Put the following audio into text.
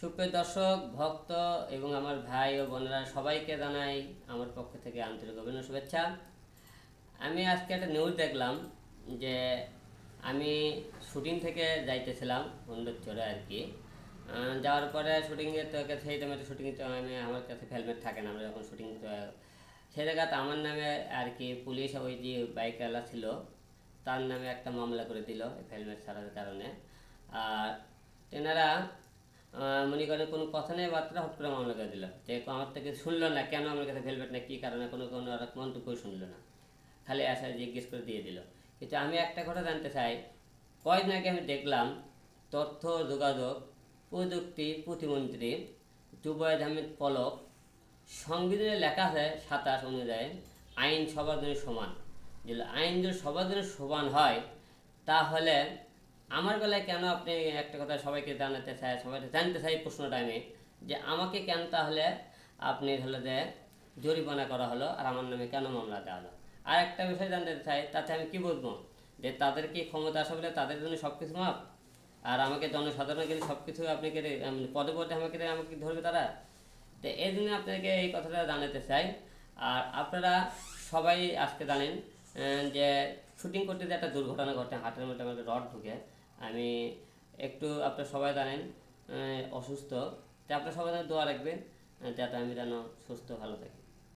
সুপ্রিয় দর্শক, ভক্ত এবং আমার ভাই ও বোনেরা সবাইকে জানাই আমার পক্ষ থেকে আন্তরিক অভিনন্দন, শুভেচ্ছা। আমি আজকে একটা নিউজ দেখলাম যে আমি শুটিং থেকে যাইতেছিলাম চড়ে আর কি। যাওয়ার পরে শুটিংয়ে তো সেই টাইমে তো শুটিং তো আমার কাছে হেলমেট থাকে না। আমরা যখন শুটিং সেই জায়গাতে আমার নামে আর কি পুলিশ ওই যে বাইকওয়ালা ছিল তার নামে একটা মামলা করে দিল হেলমেট ছাড়ার কারণে। আর তেনারা মনে করেন কোনো কথা নেই বার্তা হট করে মামলা করে দিল যে আমার থেকে শুনলো না, কেন আমার কাছে হেলমেট না, কী কারণে কোনো কোনো মন্তব্যই শুনলো না, খালি আসা জিজ্ঞেস করে দিয়ে দিল। কিন্তু আমি একটা কথা জানতে চাই, কয়েকদিন আগে আমি দেখলাম তথ্য যোগাযোগ প্রযুক্তি প্রতিমন্ত্রী জুবায়েদ আহমেদ পলক সংবিধানে লেখা আছে 27 অনুযায়ী আইন সবার জন্য সমান। যে আইন যদি সবার জন্য সমান হয় তাহলে আমার বেলায় কেন আপনি একটা কথা সবাইকে জানাতে চাই, সবাইকে জানতে চাই প্রশ্নটা আমি, যে আমাকে কেন তাহলে আপনি হলো যে জরিমানা করা হলো আর আমার নামে কেন মামলা দেওয়া হলো? আর একটা বিষয় জানতে চাই, তাতে আমি কি বুঝবো যে তাদের কি ক্ষমতা আসে বলে তাদের জন্য সব কিছু মাপ, আর আমাকে জনসাধারণের কিন্তু সব কিছু আপনি পদে পদে আমাকে ধরবে তারা? তো এই জন্য আপনাকে এই কথাটা জানাতে চাই। আর আপনারা সবাই আজকে জানেন যে শুটিং করতে যে একটা দুর্ঘটনা ঘটে, হাতের মধ্যে আমাকে রড ঢুকে। আমি একটু আপনারা সবাই জানেন অসুস্থ, তো আপনারা সবাই দোয়া রাখবেন যাতে আমি যেন সুস্থ ভালো থাকি।